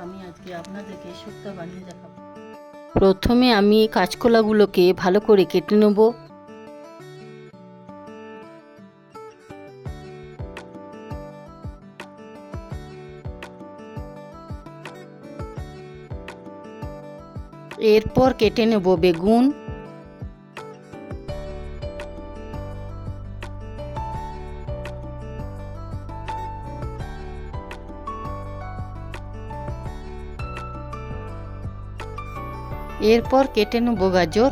আমি আজকে আপনাদেরকে শুক্তো বানিয়ে দেখাবো। প্রথমে আমি কাঁচকলাগুলোকে ভালো করে কেটে নেব। এরপর কেটে নেব বেগুন, এরপর কেটে নেব গাজর,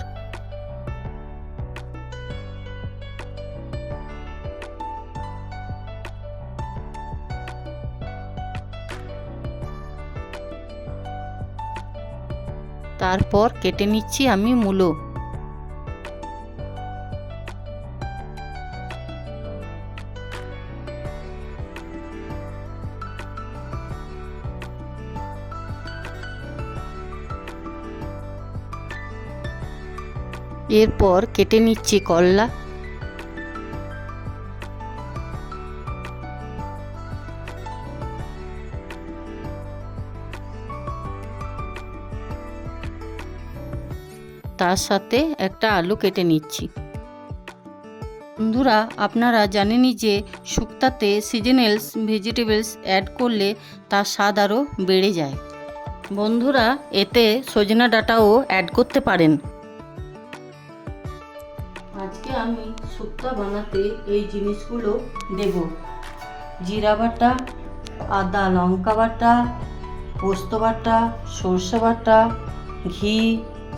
তারপর কেটে নিচ্ছি আমি মূলো। এরপর কেটে নিচ্ছি করলা, তার সাথে একটা আলু কেটে নিচ্ছি। বন্ধুরা, আপনারা জানেনই যে শুক্তাতে সিজনালস ভেজিটেবলস অ্যাড করলে তার স্বাদ আরও বেড়ে যায়। বন্ধুরা, এতে সজনা ডাঁটাও অ্যাড করতে পারেন। আজকে আমি শুক্তা বানাতে এই জিনিসগুলো দেব: জিরা বাটা, আদা লঙ্কা বাটা, পোস্ত বাটা, সর্ষে বাটা, ঘি,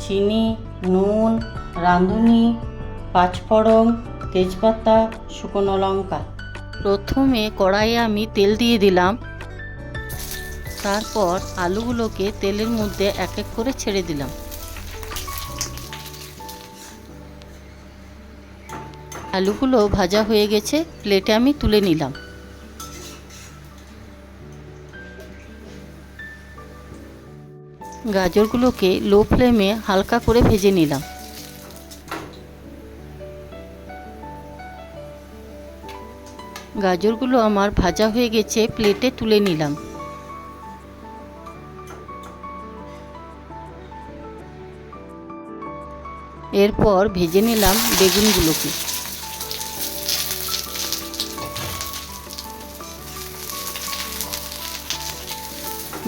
চিনি, নুন, রাঁধুনি, পাঁচফোড়ন, তেজপাতা, শুকনো লঙ্কা। প্রথমে কড়াইয়ে আমি তেল দিয়ে দিলাম। তারপর আলুগুলোকে তেলের মধ্যে এক এক করে ছেড়ে দিলাম। আলুগুলো ভাজা হয়ে গেছে, প্লেটে আমি তুলে নিলাম। গাজরগুলোকে লো ফ্লেমে হালকা করে ভেজে নিলাম। গাজরগুলো আমার ভাজা হয়ে গেছে, প্লেটে তুলে নিলাম। এরপর ভেজে নিলাম বেগুনগুলোকে।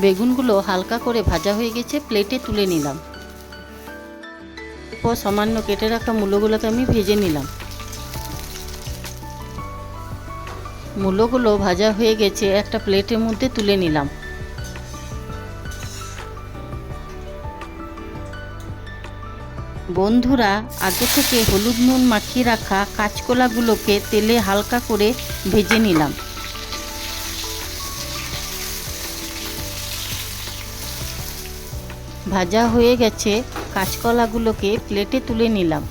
বেগুনগুলো হালকা করে ভাজা হয়ে গেছে, প্লেটে তুলে নিলাম। এরপর সামান্য কেটে রাখা মূলোগুলোকে আমি ভেজে নিলাম। মূলোগুলো ভাজা হয়ে গেছে, একটা প্লেটের মধ্যে তুলে নিলাম। বন্ধুরা, আগে থেকে হলুদ নুন মাখিয়ে রাখা কাঁচকলাগুলোকে তেলে হালকা করে ভেজে নিলাম। ভাজা হয়ে গেছে, কাঁচকলাগুলোকে প্লেটে তুলে নিলাম।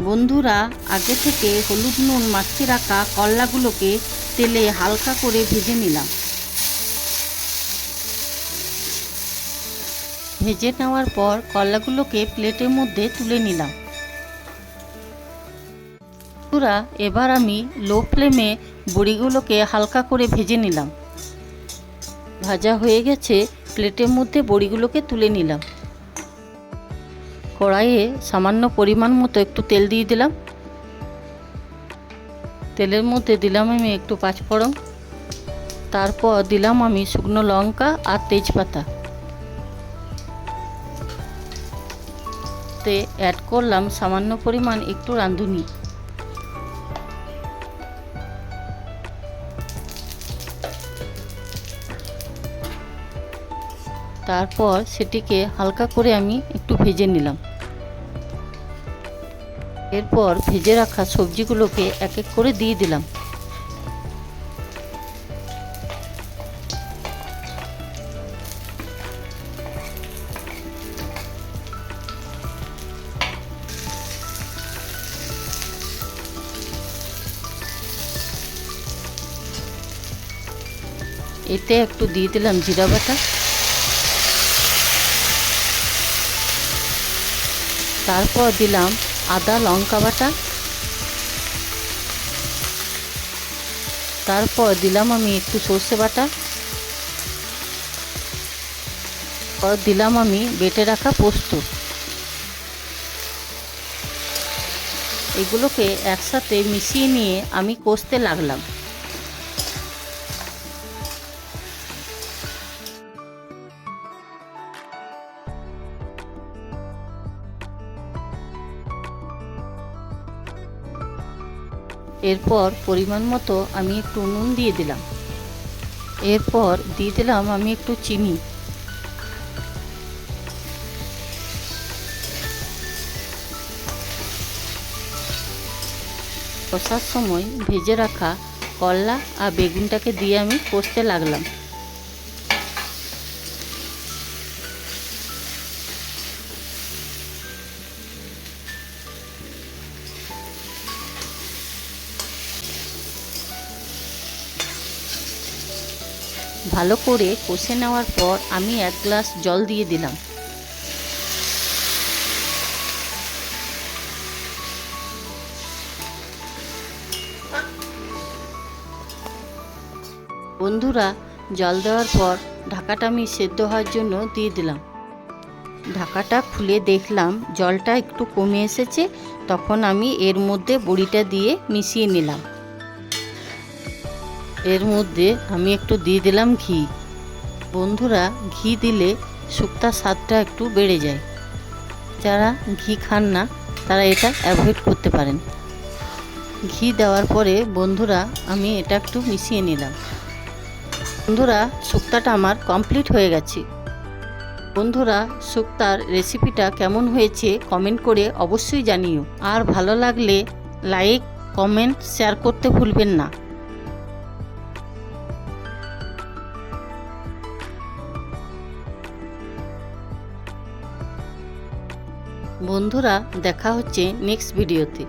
বন্ধুরা, আগে থেকে হলুদ নুন মাখিয়ে রাখা করলাগুলোকে তেলে হালকা করে ভেজে নিলাম। ভেজে নেওয়ার পর করলাগুলোকে প্লেটের মধ্যে তুলে নিলাম। বন্ধুরা, এবার আমি লো ফ্লেমে বড়িগুলোকে হালকা করে ভেজে নিলাম। ভাজা হয়ে গেছে, প্লেটের মধ্যে বড়িগুলোকে তুলে নিলাম। কড়াইয়ে সামান্য পরিমাণ মতো একটু তেল দিয়ে দিলাম। তেলের মধ্যে দিলাম আমি একটু পাঁচফোড়ন, তারপর দিলাম আমি শুকনো লঙ্কা আর তেজপাতা। তে অ্যাড করলাম সামান্য পরিমাণ একটু রাঁধুনি। তারপর সেটিকে হালকা করে আমি একটু ভেজে নিলাম। এরপর ভেজে রাখা সবজিগুলোকে এক এক করে দিয়ে দিলাম। এতে একটু দিয়ে দিলাম জিরা বাটা, তারপর দিলাম আদা লঙ্কা বাটা, তারপর দিলাম আমি একটু সর্ষে বাটা, আর দিলাম আমি বেটে রাখা পোস্ত। এগুলোকে একসাথে মিশিয়ে নিয়ে আমি কষতে লাগলাম। এরপর পরিমাণ মতো আমি একটু নুন দিয়ে দিলাম। এরপর দিয়ে দিলাম আমি একটু চিনি। কষার সময় ভেজে রাখা করলা আর বেগুনটাকে দিয়ে আমি কষতে লাগলাম। ভালো করে কষে নেওয়ার পর আমি 1 গ্লাস জল দিয়ে দিলাম। বন্ধুরা, জল দেওয়ার পর ঢাকাটা আমি সেদ্ধ হওয়ার জন্য দিয়ে দিলাম। ঢাকাটা খুলে দেখলাম জলটা একটু কমে এসেছে, তখন আমি এর মধ্যে বড়িটা দিয়ে মিশিয়ে নিলাম। এর মধ্যে আমি একটু দিয়ে দিলাম ঘি। বন্ধুরা, ঘি দিলে শুক্তার স্বাদটা একটু বেড়ে যায়। যারা ঘি খান না তারা এটা অ্যাভয়েড করতে পারেন। ঘি দেওয়ার পরে বন্ধুরা আমি এটা একটু মিশিয়ে নিলাম। বন্ধুরা, শুক্তাটা আমার কমপ্লিট হয়ে গেছে। বন্ধুরা, শুক্তার রেসিপিটা কেমন হয়েছে কমেন্ট করে অবশ্যই জানিও। আর ভালো লাগলে লাইক, কমেন্ট, শেয়ার করতে ভুলবেন না। বন্ধুরা, দেখা হচ্ছে নেক্সট ভিডিওতে।